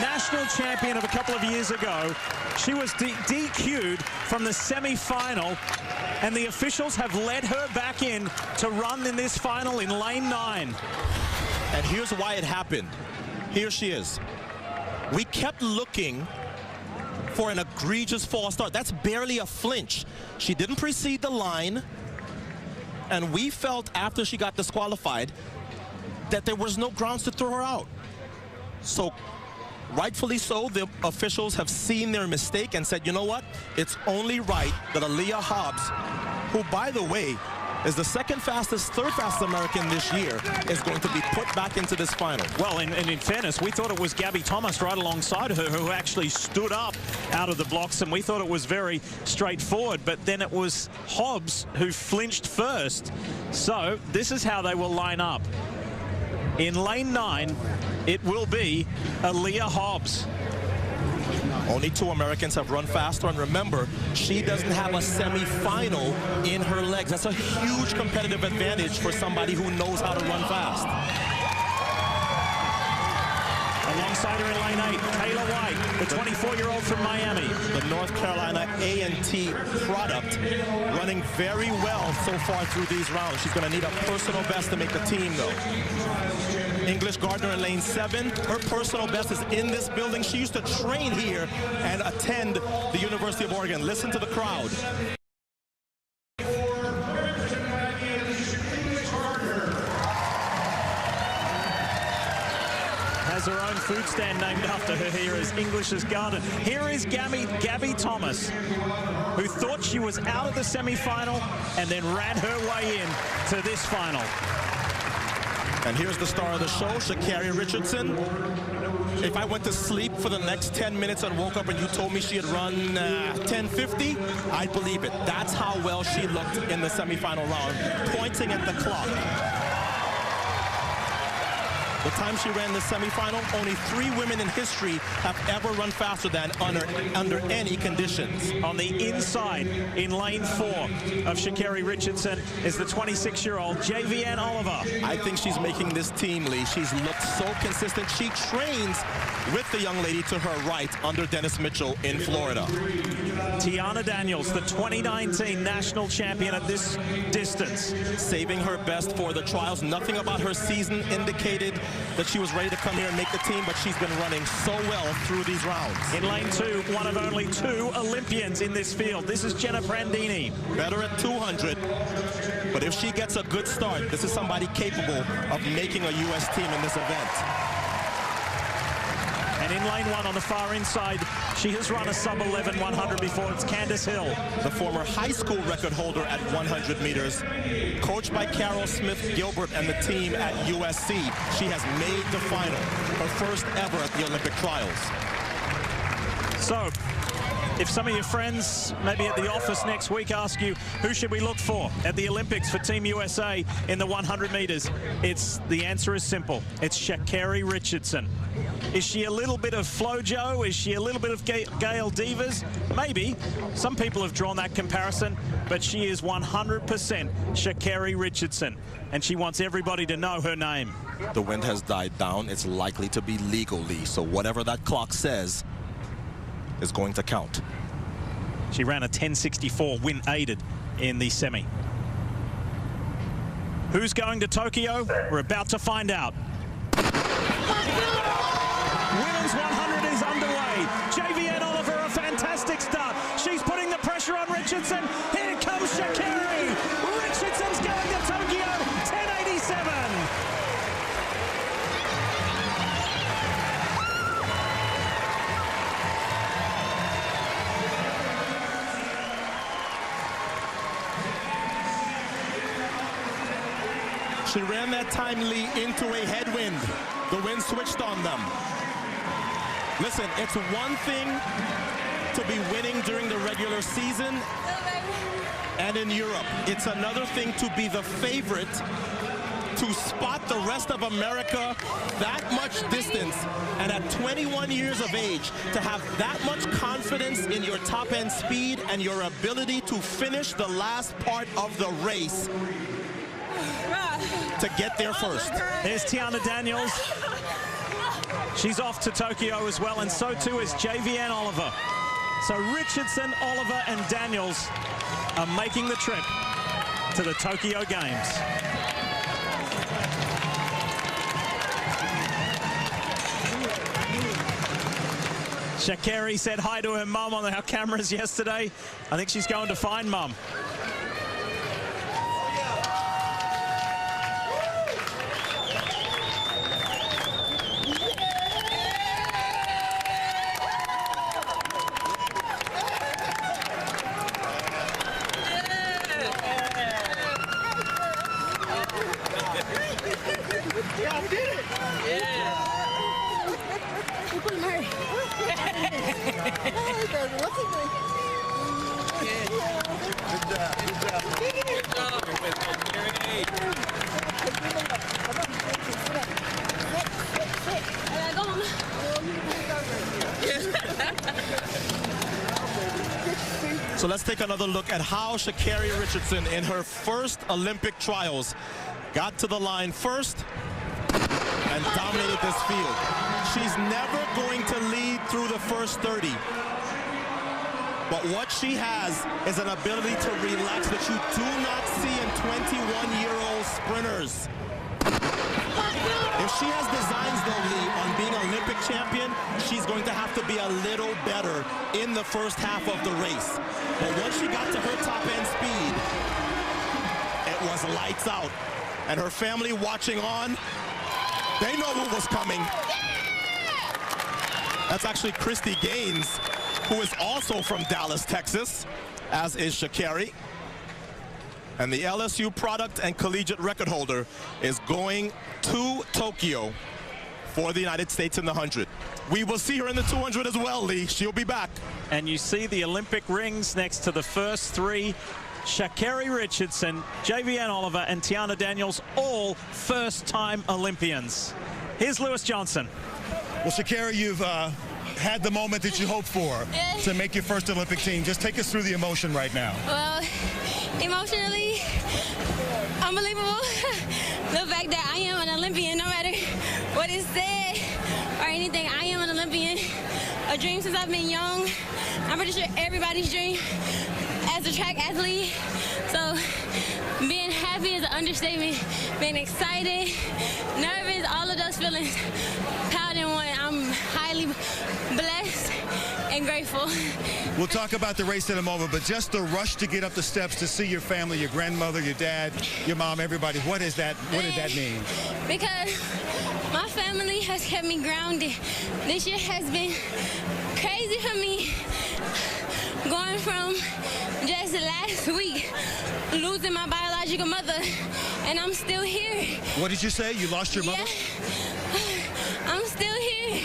national champion of a couple of years ago. She was DQ'd from the semi-final, and the officials have let her back in to run in this final in lane 9. And here's why it happened. Here she is. We kept looking for an egregious false start. That's barely a flinch. She didn't precede the line, and we felt after she got disqualified that there was no grounds to throw her out. So rightfully so, the officials have seen their mistake and said, you know what? It's only right that Aaliyah Hobbs, who, by the way, is the third fastest American this year, is going to be put back into this final. Well, and in fairness, we thought it was Gabby Thomas right alongside her who actually stood up out of the blocks, and we thought it was very straightforward, but then it was Hobbs who flinched first. So this is how they will line up. In lane 9, it will be Aaliyah Hobbs. Only 2 Americans have run faster, and remember, she doesn't have a semi-final in her legs. That's a huge competitive advantage for somebody who knows how to run fast. Alongside her in lane 8, Kayla White, the 24-year-old from Miami. The North Carolina A&T product, running very well so far through these rounds. She's going to need a personal best to make the team, though. English Gardner in lane 7. Her personal best is in this building. She used to train here and attend the University of Oregon. Listen to the crowd. Has her own food stand named after her here as English's Garden. Here is Gabby Thomas, who thought she was out of the semi-final and then ran her way in to this final. And here's the star of the show, Sha Carri Richardson. If I went to sleep for the next 10 minutes and woke up and you told me she had run 10:50, I'd believe it. That's how well she looked in the semifinal round, pointing at the clock. The time she ran the semifinal, only 3 women in history have ever run faster than under any conditions. On the inside, in lane 4 of Sha Carri Richardson, is the 26-year-old JVN Oliver. I think she's making this team, Lee. She's looked so consistent. She trains with the young lady to her right under Dennis Mitchell in Florida. Tiana Daniels, the 2019 national champion at this distance. Saving her best for the trials. Nothing about her season indicated that she was ready to come here and make the team, but she's been running so well through these rounds. In lane 2, one of only 2 Olympians in this field. This is Jenna Prandini. Better at 200, but if she gets a good start, this is somebody capable of making a U.S. team in this event. And in lane 1 on the far inside, she has run a sub-11 100 before. It's Candace Hill, the former high school record holder at 100 meters. Coached by Carol Smith-Gilbert and the team at USC, she has made the final, her first ever at the Olympic Trials. So, if some of your friends, maybe at the office next week, ask you, who should we look for at the Olympics for Team USA in the 100 meters? The answer is simple. It's Sha Carri Richardson. Is she a little bit of FloJo? Is she a little bit of Gail Devers? Maybe. Some people have drawn that comparison, but she is 100% Sha Carri Richardson, and she wants everybody to know her name. The wind has died down. It's likely to be legally, so whatever that clock says is going to count. She ran a 10:64, win aided in the semi. Who's going to Tokyo? We're about to find out. Women's 100 is underway. JVN Oliver, a fantastic start. She's putting the pressure on Richardson. Here comes Sha Carri. Richardson's going to Tokyo, 10:87. She ran that time, Lee, into a headwind. The wind switched on them. Listen, it's one thing to be winning during the regular season and in Europe. It's another thing to be the favorite, to spot the rest of America that much distance, and at 21 years of age, to have that much confidence in your top-end speed and your ability to finish the last part of the race to get there first. There's Tiana Daniels. She's off to Tokyo as well, and so too is JVN Oliver. So Richardson, Oliver, and Daniels are making the trip to the Tokyo Games. Sha Carri said hi to her mum on our cameras yesterday. I think she's going to find mum. Yeah, we did it! Yeah! So let's take another look at how Sha Carri Richardson in her first Olympic trials got to the line first and dominated this field. She's never going to lead through the first 30. But what she has is an ability to relax that you do not see in 21-year-old sprinters. If she has designs, though, Lee, on being an Olympic champion, she's going to have to be a little better in the first half of the race. But once she got to her top-end speed, it was lights out. And her family watching on, they know what was coming. That's actually Christy Gaines, who is also from Dallas, Texas, as is Sha Carri. And the LSU product and collegiate record holder is going to Tokyo for the United States in the 100. We will see her in the 200 as well, Lee. She'll be back. And you see the Olympic rings next to the first three. Sha Carri Richardson, JVN Oliver, and Tiana Daniels, all first-time Olympians. Here's Lewis Johnson. Well, Sha Carri, you've had the moment that you hoped for to make your first Olympic team. Just take us through the emotion right now. Well, emotionally, unbelievable. The fact that I am an Olympian, no matter what is said or anything, I am an Olympian. A dream since I've been young. I'm pretty sure everybody's dream as a track athlete. So being happy is an understatement. Being excited, nervous, all of those feelings piled in one. I'm highly blessed and grateful. We'll talk about the race in a moment, but just the rush to get up the steps to see your family, your grandmother, your dad, your mom, everybody, what did that mean? Because my family has kept me grounded. This year has been crazy for me. Going from just last week, losing my biological mother, and I'm still here. What did you say? You lost your mother? Yeah. I'm still here.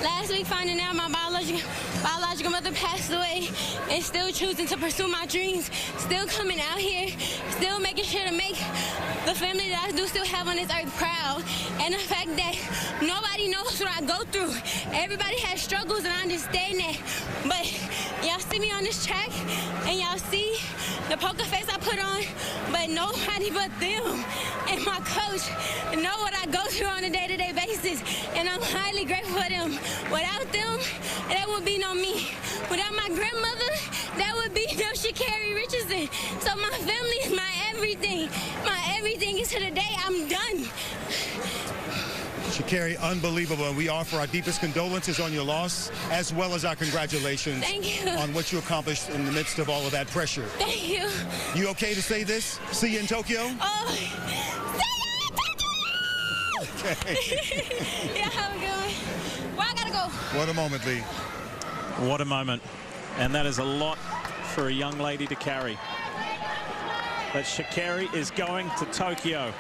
Last week, finding out my biological mother passed away, and still choosing to pursue my dreams, still coming out here, still making sure to make the family that I do still have on this earth proud. And the fact that nobody knows what I go through. Everybody has struggles, and I understand that. But y'all see me on this track, and y'all see the poker face I put on, but nobody but them and my coach know what I go through on a day-to-day basis, and I'm highly grateful for them. Without them, there would be no me. Without my grandmother, there would be no Sha Carri Richardson. So my family is my everything. My everything is to the day I'm done. Sha Carri, unbelievable, and we offer our deepest condolences on your loss, as well as our congratulations on what you accomplished in the midst of all of that pressure. Thank you. You okay to say this? See you in Tokyo? Oh, see you in Tokyo! Okay. Yeah, how we going? Well, I gotta go. What a moment, Lee. What a moment. And that is a lot for a young lady to carry. But Sha Carri is going to Tokyo.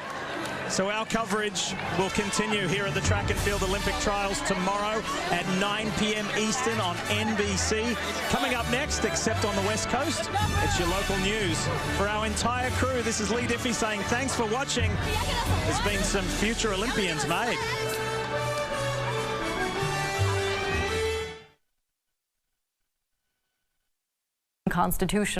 So our coverage will continue here at the Track and Field Olympic Trials tomorrow at 9 p.m. Eastern on NBC. Coming up next, except on the West Coast, it's your local news. For our entire crew, this is Lee Diffie saying thanks for watching. There's been some future Olympians made. Constitution.